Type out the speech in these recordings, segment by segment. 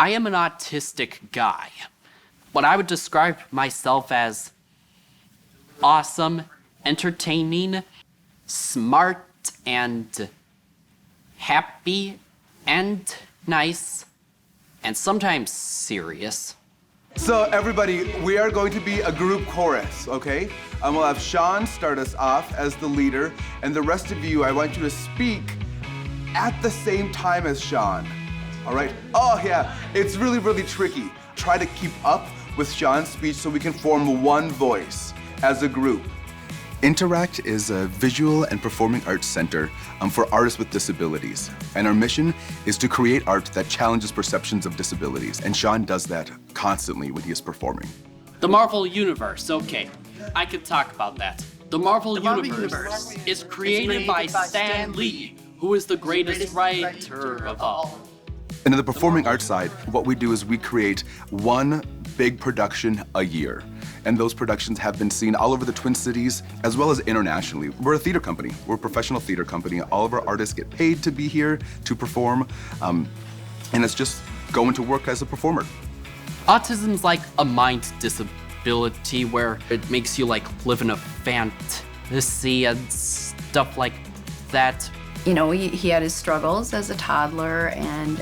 I am an autistic guy, but I would describe myself as awesome, entertaining, smart, and happy, and nice, and sometimes serious. So everybody, we are going to be a group chorus, okay? We'll have Sean start us off as the leader, and the rest of you, I want you to speak at the same time as Sean, all right? Oh yeah, it's really, really tricky. Try to keep up with Sean's speech so we can form one voice as a group. Interact is a visual and performing arts center for artists with disabilities. And our mission is to create art that challenges perceptions of disabilities. And Sean does that constantly when he is performing. The Marvel Universe, okay, I could talk about that. The Marvel Universe is created by Stan Lee, who is the greatest writer of all. And in the performing arts side, what we do is we create one big production a year. And those productions have been seen all over the Twin Cities, as well as internationally. We're a theater company. We're a professional theater company. All of our artists get paid to be here, to perform, and it's just going to work as a performer. Autism's like a mind disability where it makes you like live in a fantasy and stuff like that. You know, he had his struggles as a toddler and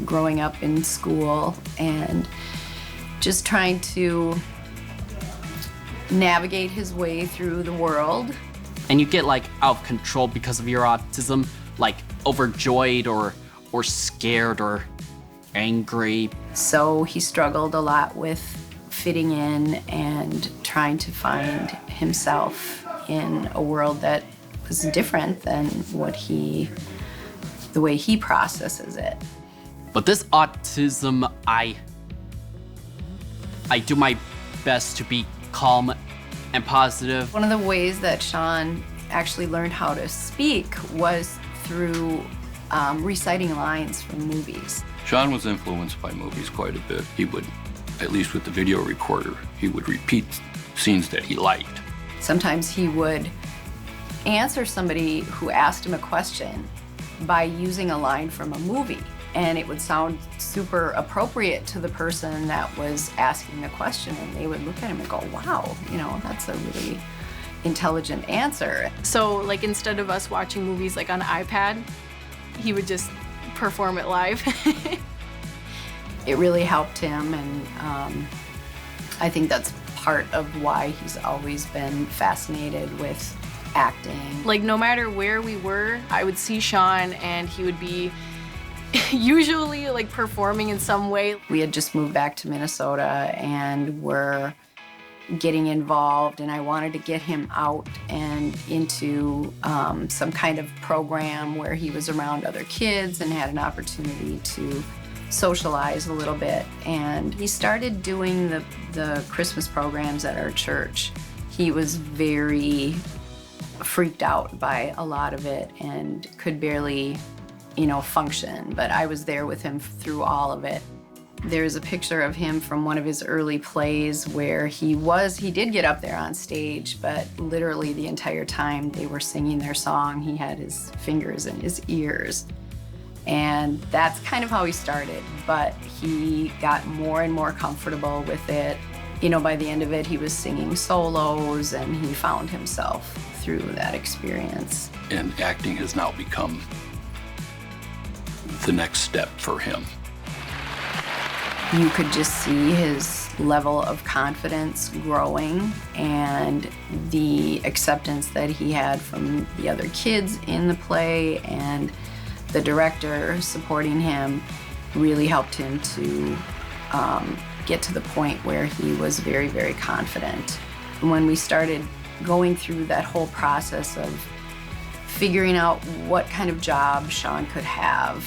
growing up in school and just trying to navigate his way through the world. And you get like out of control because of your autism, like overjoyed or scared or angry. So he struggled a lot with fitting in and trying to find himself in a world that was different than the way he processes it. But this autism, I do my best to be calm and positive. One of the ways that Sean actually learned how to speak was through reciting lines from movies. Sean was influenced by movies quite a bit. He would, at least with the video recorder, he would repeat scenes that he liked. Sometimes he would answer somebody who asked him a question by using a line from a movie. And it would sound super appropriate to the person that was asking the question, and they would look at him and go, wow, you know, that's a really intelligent answer. So like instead of us watching movies like on iPad, he would just perform it live. It really helped him, and I think that's part of why he's always been fascinated with acting. Like no matter where we were, I would see Sean and he would be usually like performing in some way. We had just moved back to Minnesota and were getting involved, and I wanted to get him out and into some kind of program where he was around other kids and had an opportunity to socialize a little bit. And he started doing the Christmas programs at our church. He was very freaked out by a lot of it and could barely, you know, function, but I was there with him through all of it. There's a picture of him from one of his early plays where he did get up there on stage, but literally the entire time they were singing their song, he had his fingers in his ears. And that's kind of how he started, but he got more and more comfortable with it. You know, by the end of it, he was singing solos, and he found himself through that experience. And acting has now become the next step for him. You could just see his level of confidence growing, and the acceptance that he had from the other kids in the play and the director supporting him really helped him to get to the point where he was very, very confident. When we started going through that whole process of figuring out what kind of job Sean could have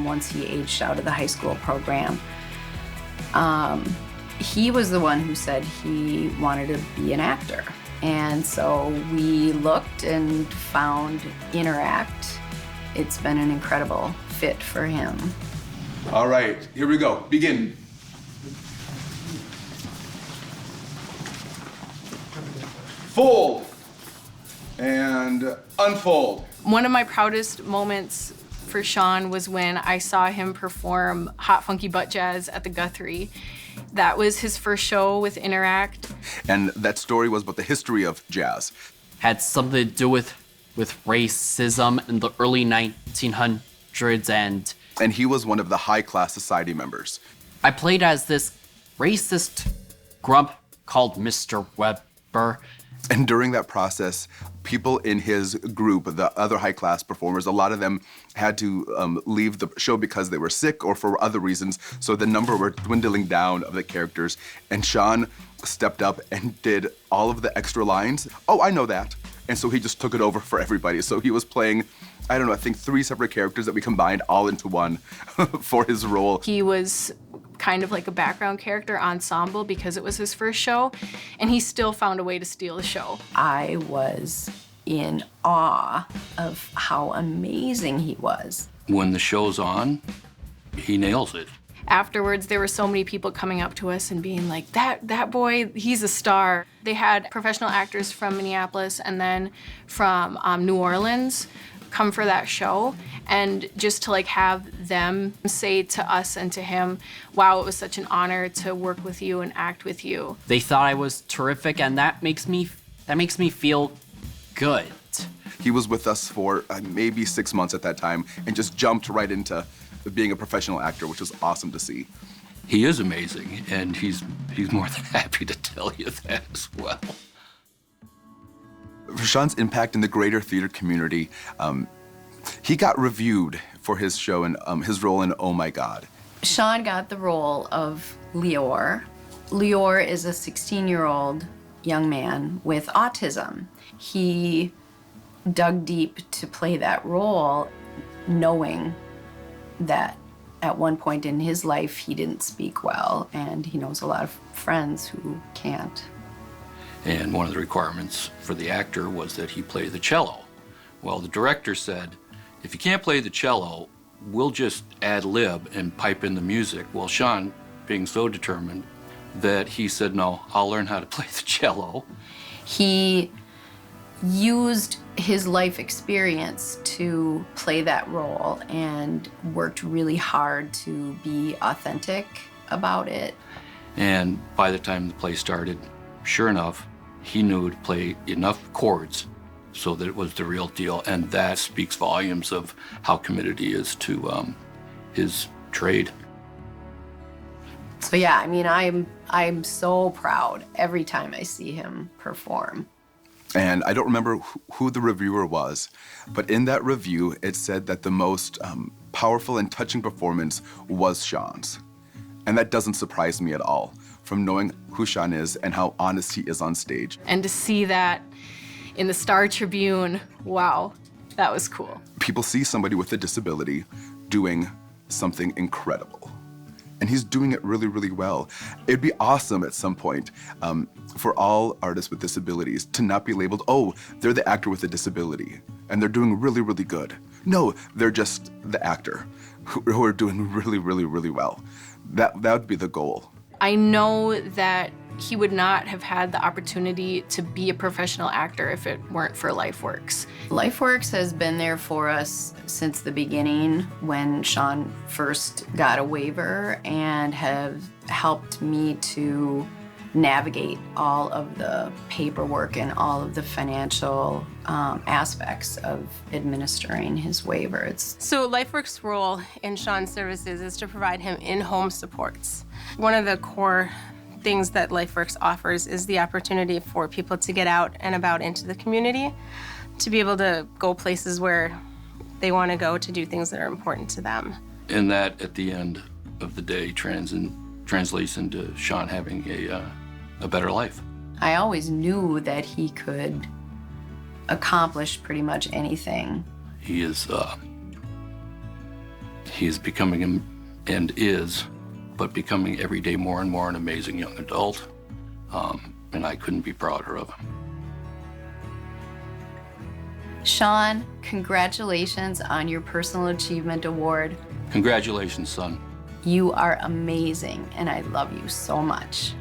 once he aged out of the high school program, he was the one who said he wanted to be an actor. And so we looked and found Interact. It's been an incredible fit for him. All right, here we go. Begin. Fold and unfold. One of my proudest moments for Sean was when I saw him perform Hot Funky Butt Jazz at the Guthrie. That was his first show with Interact. And that story was about the history of jazz. Had something to do with racism in the early 1900s, And he was one of the high-class society members. I played as this racist grump called Mr. Weber. And during that process, people in his group, the other high-class performers, a lot of them had to leave the show because they were sick or for other reasons. So the number were dwindling down of the characters. And Sean stepped up and did all of the extra lines. Oh, I know that. And so he just took it over for everybody. So he was playing, I don't know, I think 3 separate characters that we combined all into one for his role. He was kind of like a background character ensemble because it was his first show, and he still found a way to steal the show. I was in awe of how amazing he was. When the show's on, he nails it. Afterwards, there were so many people coming up to us and being like, that boy, he's a star. They had professional actors from Minneapolis and then from New Orleans come for that show, and just to like have them say to us and to him, wow, it was such an honor to work with you and act with you. They thought I was terrific, and that makes me feel good. He was with us for maybe 6 months at that time and just jumped right into being a professional actor, which was awesome to see. He is amazing, and he's more than happy to tell you that as well. For Sean's impact in the greater theater community, he got reviewed for his show and his role in Oh My God. Sean got the role of Loir. Loir is a 16-year-old young man with autism. He dug deep to play that role, knowing that at one point in his life he didn't speak well, and he knows a lot of friends who can't. And one of the requirements for the actor was that he play the cello. Well, the director said, if you can't play the cello, we'll just ad lib and pipe in the music. Well, Sean, being so determined, that he said, no, I'll learn how to play the cello. He used his life experience to play that role and worked really hard to be authentic about it. And by the time the play started, sure enough, he knew to play enough chords so that it was the real deal, and that speaks volumes of how committed he is to his trade. So yeah, I mean, I'm so proud every time I see him perform. And I don't remember who the reviewer was, but in that review, it said that the most powerful and touching performance was Sean's. And that doesn't surprise me at all, from knowing who Sean is and how honest he is on stage. And to see that in the StarTribune, wow, that was cool. People see somebody with a disability doing something incredible. And he's doing it really, really well. It'd be awesome at some point for all artists with disabilities to not be labeled, oh, they're the actor with a disability, and they're doing really, really good. No, they're just the actor who are doing really, really, really well. That would be the goal. I know that he would not have had the opportunity to be a professional actor if it weren't for Lifeworks. Lifeworks has been there for us since the beginning when Sean first got a waiver, and have helped me to navigate all of the paperwork and all of the financial aspects of administering his waiver. So Lifeworks' role in Sean's services is to provide him in-home supports. One of the core things that Lifeworks offers is the opportunity for people to get out and about into the community, to be able to go places where they want to go to do things that are important to them. And that, at the end of the day, translates into Sean having a better life. I always knew that he could accomplish pretty much anything. He is becoming and is, but becoming every day more and more an amazing young adult, and I couldn't be prouder of him. Sean, congratulations on your Personal Achievement Award. Congratulations, son. You are amazing, and I love you so much.